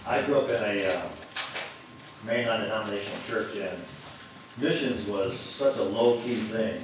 I grew up in a main non-denominational church, and missions was such a low-key thing.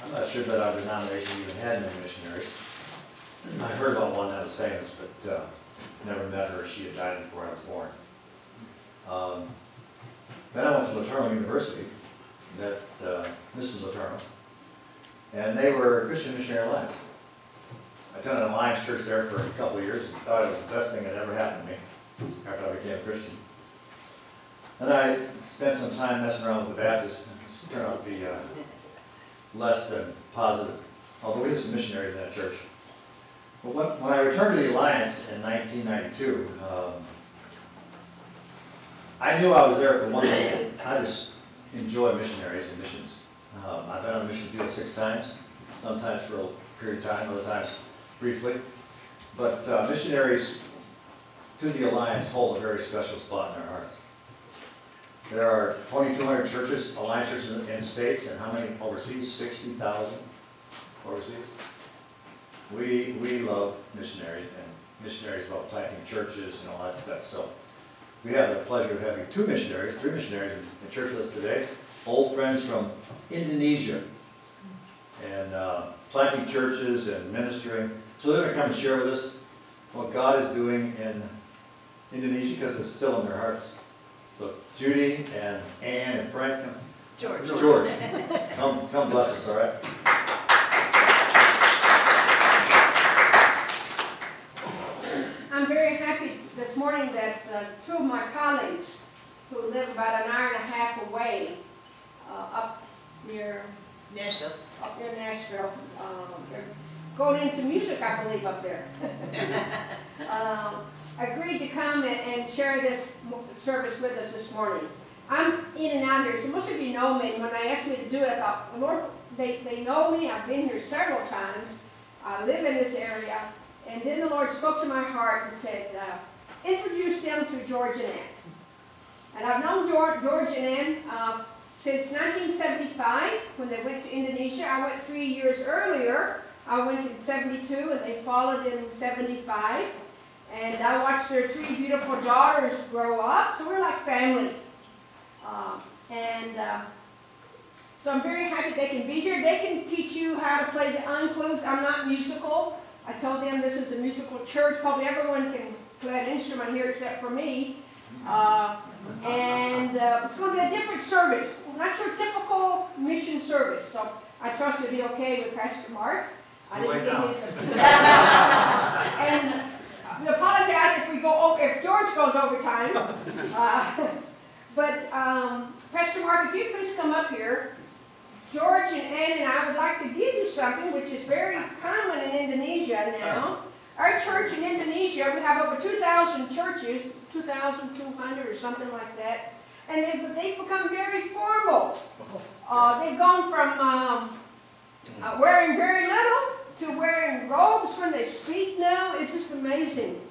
I'm not sure that our denomination even had many missionaries. I heard about one that was famous, but never met her. She had died before I was born. Then I went to Laterno University, met Mrs. Laterno, and they were Christian Missionary Alliance. I attended an Alliance church there for a couple of years and thought it was the best thing that ever happened to me after I became a Christian. Then I spent some time messing around with the Baptists, and it turned out to be less than positive, although we had some missionaries in that church. But when I returned to the Alliance in 1992, I knew I was there for one thing. I just enjoy missionaries and missions. I've been on the mission field 6 times, sometimes for a period of time, other times briefly. But missionaries to the Alliance hold a very special spot in our hearts. There are 2,200 churches, Alliance churches in the States, and how many overseas? 60,000 overseas. We love missionaries, and missionaries love planting churches and all that stuff. So we have the pleasure of having 3 missionaries in church with us today, old friends from Indonesia, and planting churches and ministering. So they're going to come and share with us what God is doing in Indonesia, because it's still in their hearts. So Judy and Ann and Frank, George, come bless us, all right? I'm very happy this morning that 2 of my colleagues who live about an hour and a half away up near Nashville, they're going into music, I believe, up there. Agreed to come and share this service with us this morning. I'm in and out here, so most of you know me. When I asked me to do it, I thought, Lord, they know me. I've been here several times. I live in this area. And then the Lord spoke to my heart and said, introduce them to George and Ann. And I've known George and Ann since 1975, when they went to Indonesia. I went 3 years earlier. I went in 72, and they followed in 75. And I watched their 3 beautiful daughters grow up, so we're like family. So I'm very happy they can be here. They can teach you how to play the unclues. I'm not musical. I told them this is a musical church. Probably everyone can play an instrument here except for me. It's going to be a different service, not your typical mission service. So I trust it'll be okay with Pastor Mark. I didn't give me some. And we apologize if we go over, if George goes over time. Pastor Mark, if you please come up here. George and Ann and I would like to give you something which is very common in Indonesia now. Our church in Indonesia, we have over 2,000 churches, 2,200 or something like that, and they've become very formal. They've gone from wearing very little to wearing robes when they speak now. It's just amazing.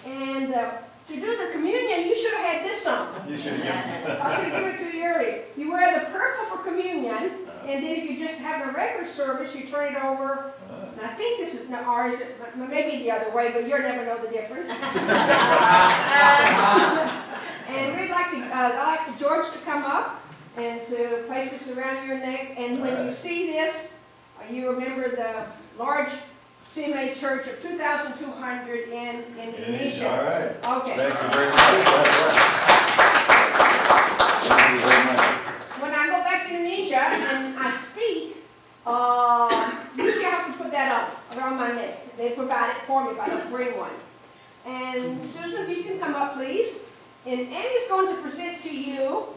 And to do the communion, you should have had this on. You should have. I should have given it to you early. You wear the purple for communion, and then if you just have a regular service, you turn it over. And I think this is ours, but maybe the other way, but you'll never know the difference. And we'd like I'd like George to come up and to place this around your neck. And when you see this, you remember the large CMA church of 2,200 in Indonesia. All right. Okay. Thank you very much. Thank you very much. When I go back to Indonesia and I speak, usually I have to put that on around my neck. They provide it for me if I don't bring one. And Susan, if you can come up, please. And Annie is going to present to you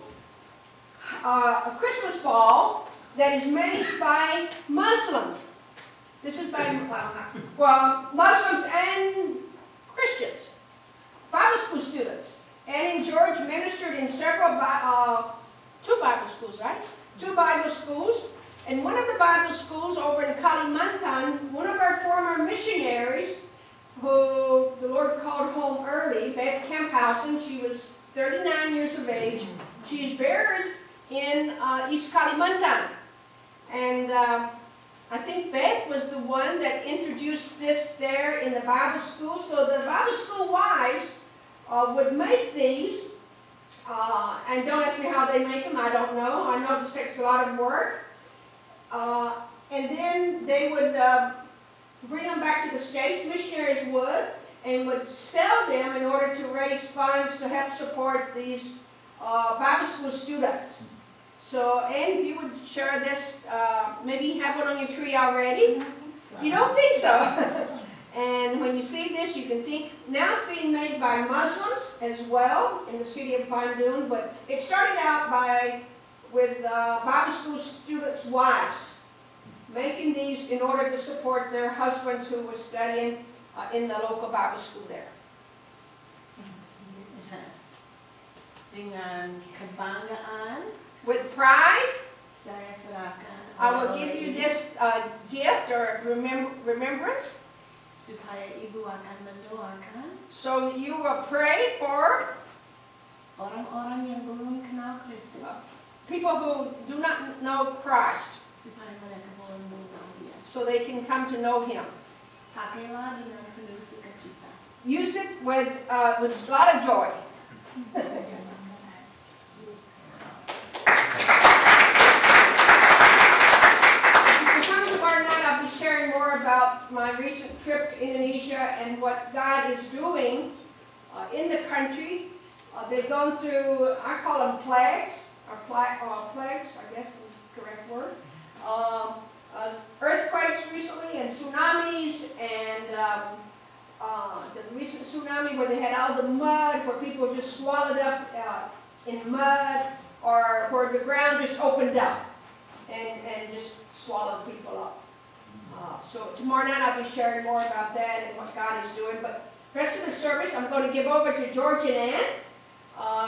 a Christmas ball that is made by Muslims. This is by, Muslims and Christians, Bible school students. Annie and George ministered in several, 2 Bible schools, right? 2 Bible schools. And one of the Bible schools over in Kalimantan, one of our former missionaries, who the Lord called home early, Beth Camphausen, she was 39 years of age. She is buried in East Kalimantan. And I think Beth was the one that introduced this there in the Bible school. So the Bible school wives would make these. And don't ask me how they make them, I don't know. I know it just takes a lot of work. And then they would bring them back to the States, missionaries would, and would sell them in order to raise funds to help support these Bible school students. So, and if you would share this, maybe you have one on your tree already. You don't think so? And when you see this, you can think, now it's being made by Muslims as well in the city of Bandung, but it started out with Bible school students' wives, making these in order to support their husbands who were studying in the local Bible school there. Dengan kebanggaan, with pride, saya serahkan I will give you this gift or remembrance, supaya ibu akan mendoakan so that you will pray for orang-orang yang belum kenal Kristus, people who do not know Christ, supaya mereka boleh mengenal Dia. so they can come to know Him. Pakailah dengan penuh sukacita. Use it with a lot of joy. I'll be sharing more about my recent trip to Indonesia and what God is doing in the country. They've gone through, I call them plagues, plagues, I guess is the correct word. Earthquakes recently and tsunamis, and the recent tsunami where they had all the mud, where people just swallowed up in mud, or where the ground just opened up and just swallowed people up. So tomorrow night I'll be sharing more about that and what God is doing. But the rest of the service I'm going to give over to George and Ann,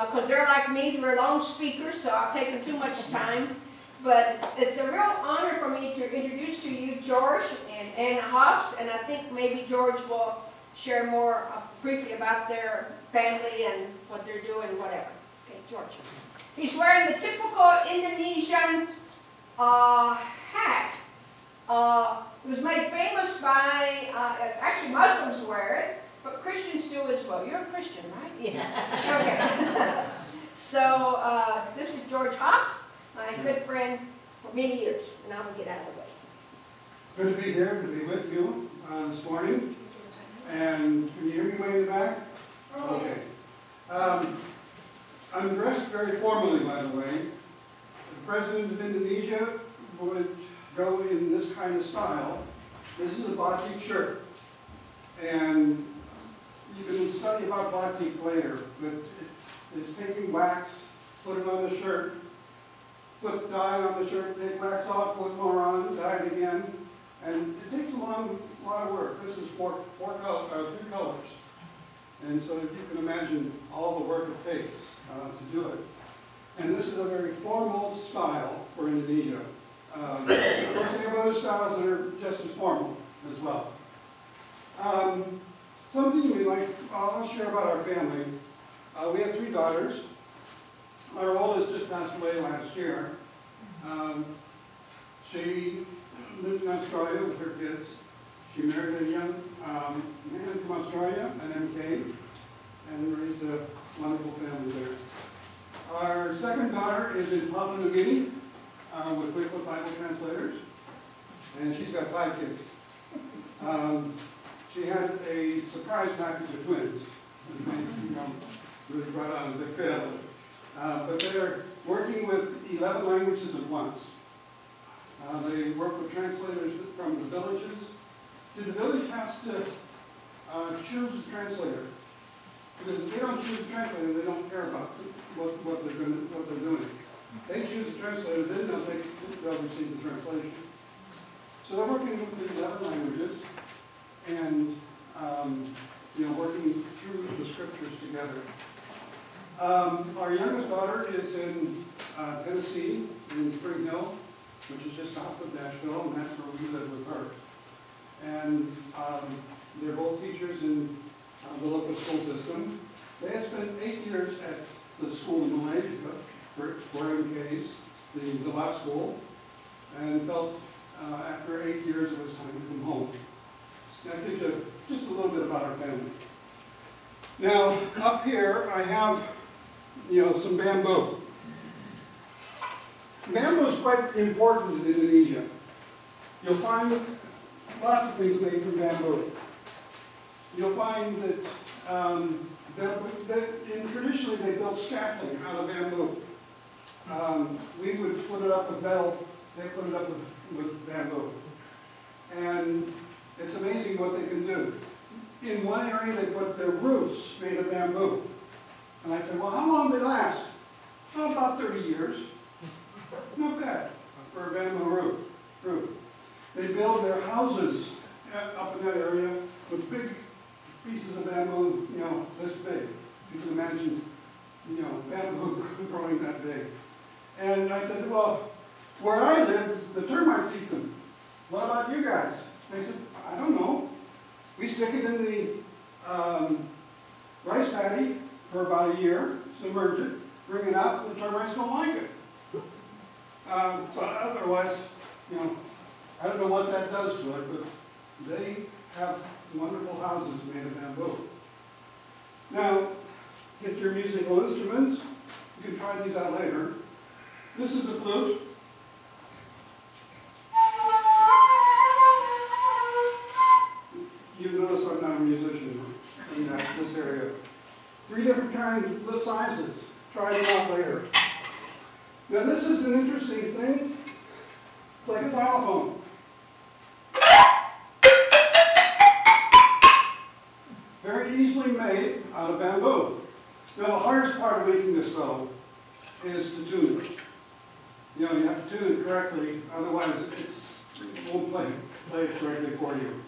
because they're like me, they're long speakers, so I've taken too much time. But it's a real honor for me to introduce to you George and Ann Hobbs, and I think maybe George will share more briefly about their family and what they're doing, whatever. Okay, George. He's wearing the typical Indonesian hat. It was made famous by, actually Muslims wear it, but Christians do as well. You're a Christian, right? Yeah. Okay. So this is George Hobbs, my good friend for many years, and I will get out of the way. It's good to be here, to be with you this morning. And can you hear me way in the back? Okay. I'm dressed very formally, by the way. The President of Indonesia would go in this kind of style. This is a batik shirt. And you can study about batik later, but it's taking wax, put it on the shirt, put dye on the shirt, take wax off, put more on, dye it again. And it takes a lot of work. This is three colors. And so you can imagine all the work it takes to do it. And this is a very formal style for Indonesia. Of course, they have other styles that are just as formal as well. Something I'll share about our family. We have 3 daughters. Our oldest just passed away last year. She lived in Australia with her kids. She married a young man from Australia, an MK, and raised a wonderful family there. Our second daughter is in Papua New Guinea with Wycliffe Bible translators, and she's got 5 kids. She had a surprise package of twins. Really brought on a big family. But they're working with 11 languages at once. They work with translators from the villages. So the village has to choose a translator. Because if they don't choose a translator, they don't care about what they're doing. They choose a translator, then they'll receive the translation. So they're working with the 11 languages and working through the scriptures together. Our youngest daughter is in Tennessee, in Spring Hill, which is just south of Nashville, and that's where we live with her. And they're both teachers in the local school system. They have spent 8 years at the school in Malaysia for MKs, the last school, and felt after 8 years it was time to come home. That gives you just a little bit about our family. Now, up here, I have, you know, some bamboo. Bamboo is quite important in Indonesia. You'll find lots of things made from bamboo. You'll find that, traditionally they built scaffolding out of bamboo. We would put it up with metal, they put it up with bamboo. And it's amazing what they can do. In one area they put their roofs made of bamboo. And I said, well, how long do they last? Oh, about 30 years. Not bad for a bamboo roof. They build their houses up in that area with big pieces of bamboo, you know, this big. You can imagine, you know, bamboo growing that big. And I said, well, where I live, the termites eat them. What about you guys? They said, I don't know. We stick it in the rice paddy for about a year, submerge it, bring it out, and the termites don't like it. So otherwise, you know, I don't know what that does to it, but they have wonderful houses made of bamboo. Now, get your musical instruments. You can try these out later. This is a flute. You notice I'm not a musician in this area. 3 different kinds of sizes. Try them out later. Now this is an interesting thing. It's like a xylophone. Very easily made out of bamboo. Now the hardest part of making this though is to tune it. You know, you have to tune it correctly, otherwise it won't play it correctly for you.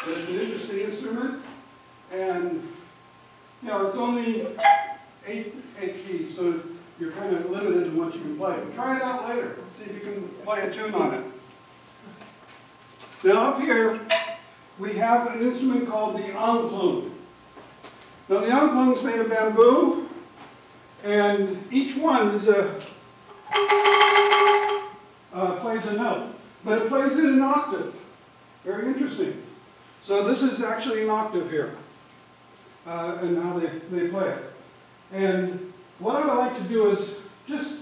But it's an interesting instrument, and you know, it's only eight keys, so you're kind of limited in what you can play. But try it out later. See if you can play a tune on it. Now up here, we have an instrument called the angklung. Now the angklung is made of bamboo, and each one is plays a note, but it plays it in an octave. Very interesting. So this is actually an octave here, and how they play it. And what I would like to do is just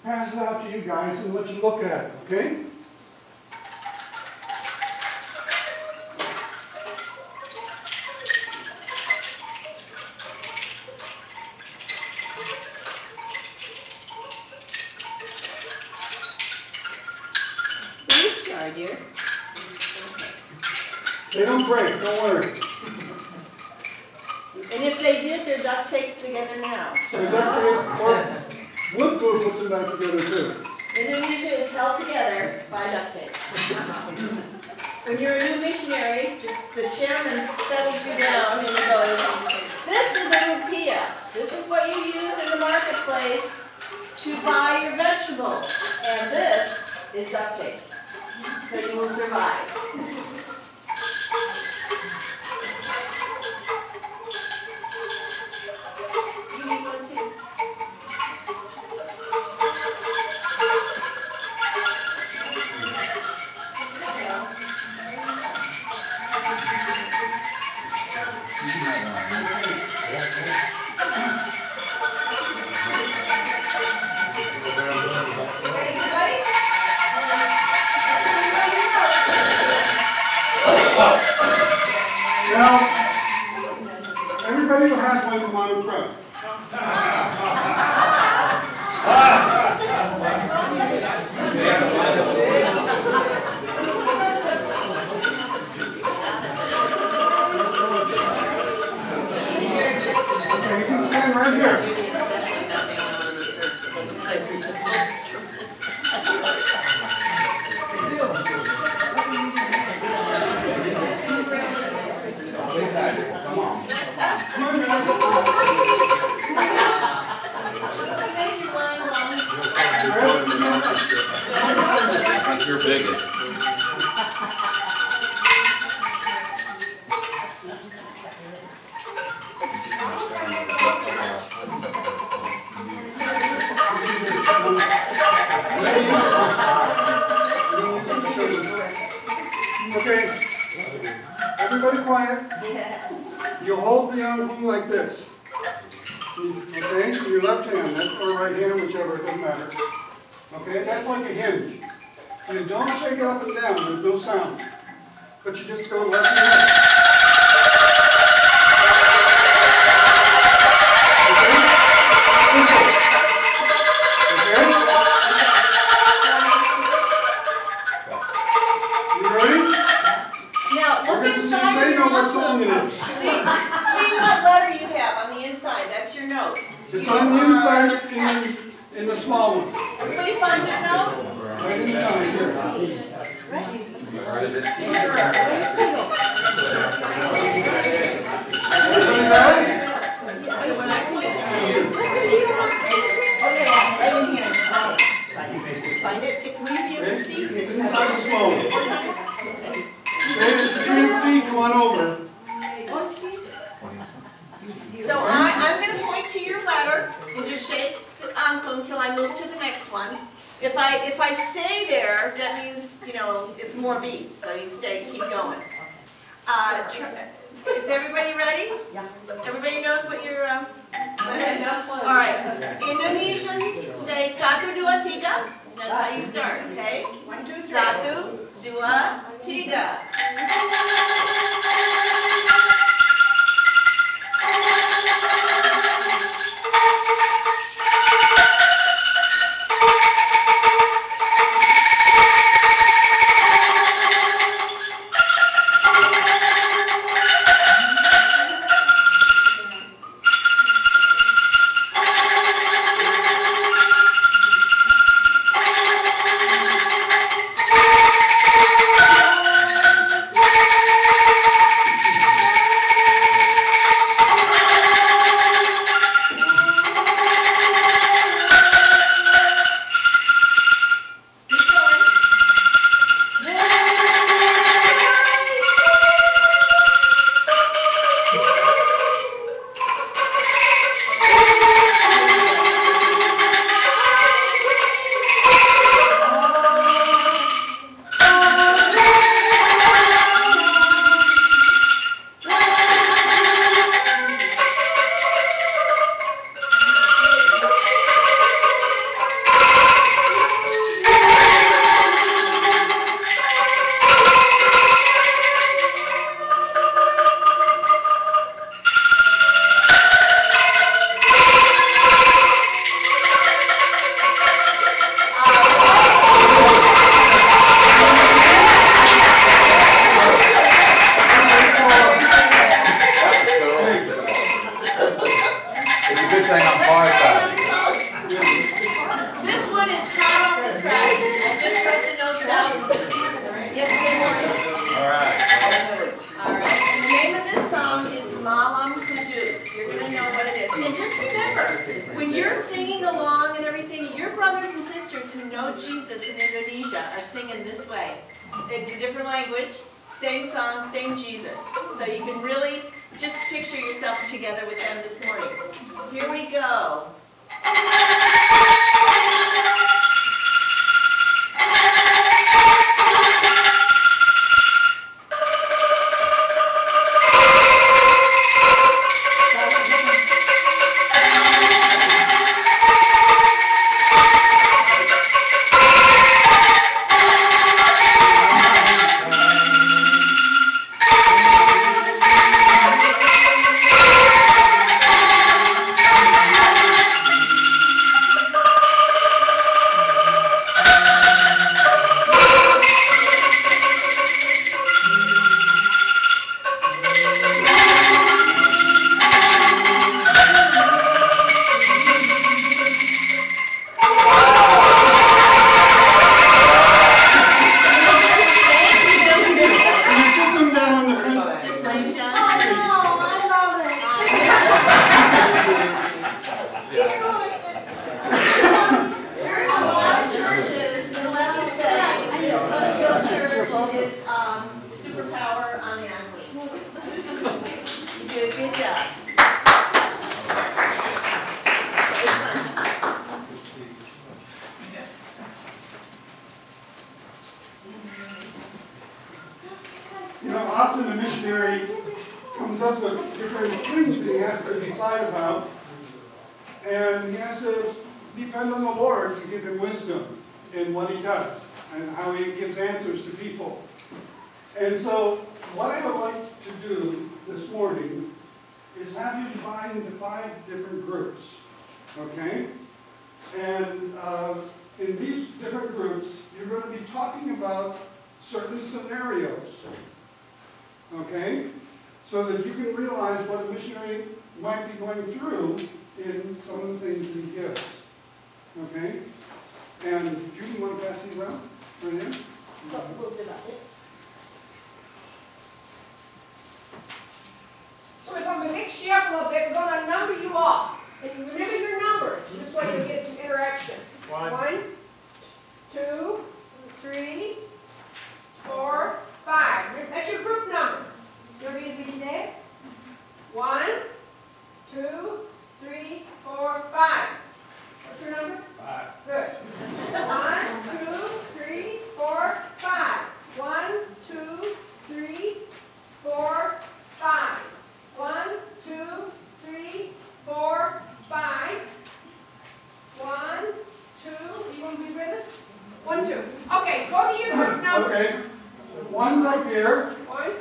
pass it out to you guys and let you look at it, okay? Sorry, dear. They don't break, don't worry. And if they did, they're duct taped together now. They're duct tape, or wood glue puts them back together too. Indonesia is held together by duct tape. When you're a new missionary, the chairman settles you down and he goes, this is a rupiah. This is what you use in the marketplace to buy your vegetables. And this is duct tape. So you will survive. You need one too. Now, everybody who has one come on in front. Okay, you can stand right here. Come on, You're biggest. Okay, everybody quiet. You hold the ankhung like this. Okay? In your left hand, or right hand, whichever, it doesn't matter. Okay? That's like a hinge. You don't shake it up and down, there's no sound. But you just go left and right. It's on the inside in the small one. Everybody find it now? Right inside here. Everybody ready? Right in here. Find it. Will you be able to see? It's inside the small one. Okay, if you can't see, come on over. So I'm going to point to your letter and just shake the ankhung until I move to the next one. If I stay there, that means, you know, it's more beats, so you keep going. Is everybody ready? Yeah. Everybody knows what your letter is? All right. Indonesians say satu dua tiga. That's how you start, okay? 1, 2, 3. Satu dua tiga. When you're singing along and everything, your brothers and sisters who know Jesus in Indonesia are singing this way. It's a different language, same song, same Jesus. So you can really just picture yourself together with them this morning. Here we go. comes up with different things that he has to decide about. And he has to depend on the Lord to give him wisdom in what he does and how he gives answers to people. And so what I would like to do this morning is have you divide into 5 different groups, okay? And in these different groups, you're going to be talking about certain scenarios, okay? So that you can realize what a missionary might be going through in some of the things he gives, okay? And Judy, you want to pass these around right here? We'll divide it. So we're going to mix you up a little bit. We're going to number you off. And you remember your numbers. This way you'll get some interaction. 1, 2, 3, 4, 5. That's your group number. You ready to be today? 1, 2, 3, 4, 5. What's your number? 5. Good. 1, 2, 3, 4, 5. 1, 2, 3, 4, 5. 1, 2, 3, 4, 5. 1, 2. You want to be with us? 1, 2. Okay, go to your group numbers. Okay. 1's up here. 1.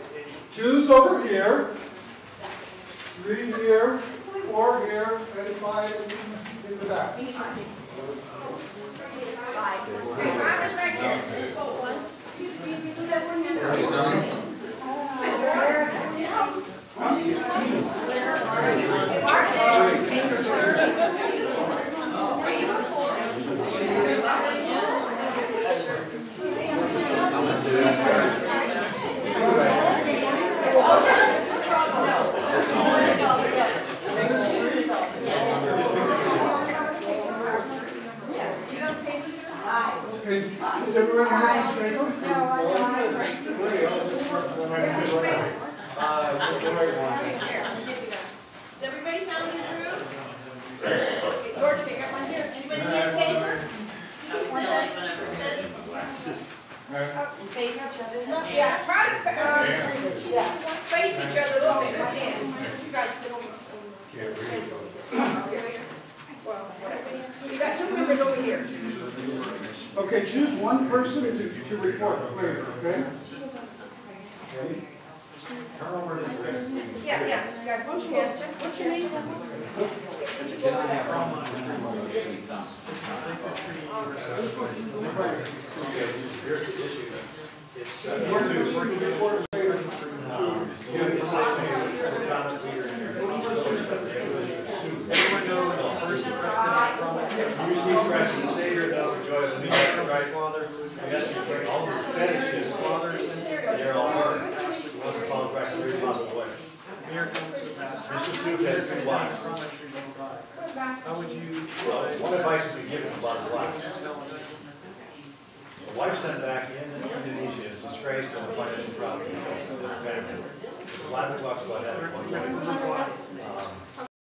2's over here. 3 here. 4 here. And 5 in the back. Okay, 5 is right here. You do that one now. Okay, is everyone have this paper? Has everybody found the group? Okay, George, pick up one here. Anybody need paper? Face each other. Yeah, try to face each other a little bit. If you guys get over. Well, whatever. You got 2 members over here. Okay, choose one person to report, okay? Turn over this way. Yeah, yeah. You guys, what's your name? Here's the issue. It's, We're to report later. You receive Christ as the Savior, thou enjoy the meaning of Christ, Father. Yes, you bring all these fetishes, fathers, they're all burned. Who wants to follow Christ in every possible way? Mr. Snoop has 2 wives. How would you? One advice would be given about the wife. The wife sent back in Indonesia is disgraced on the financial problem of the family. The Bible talks about having one wife.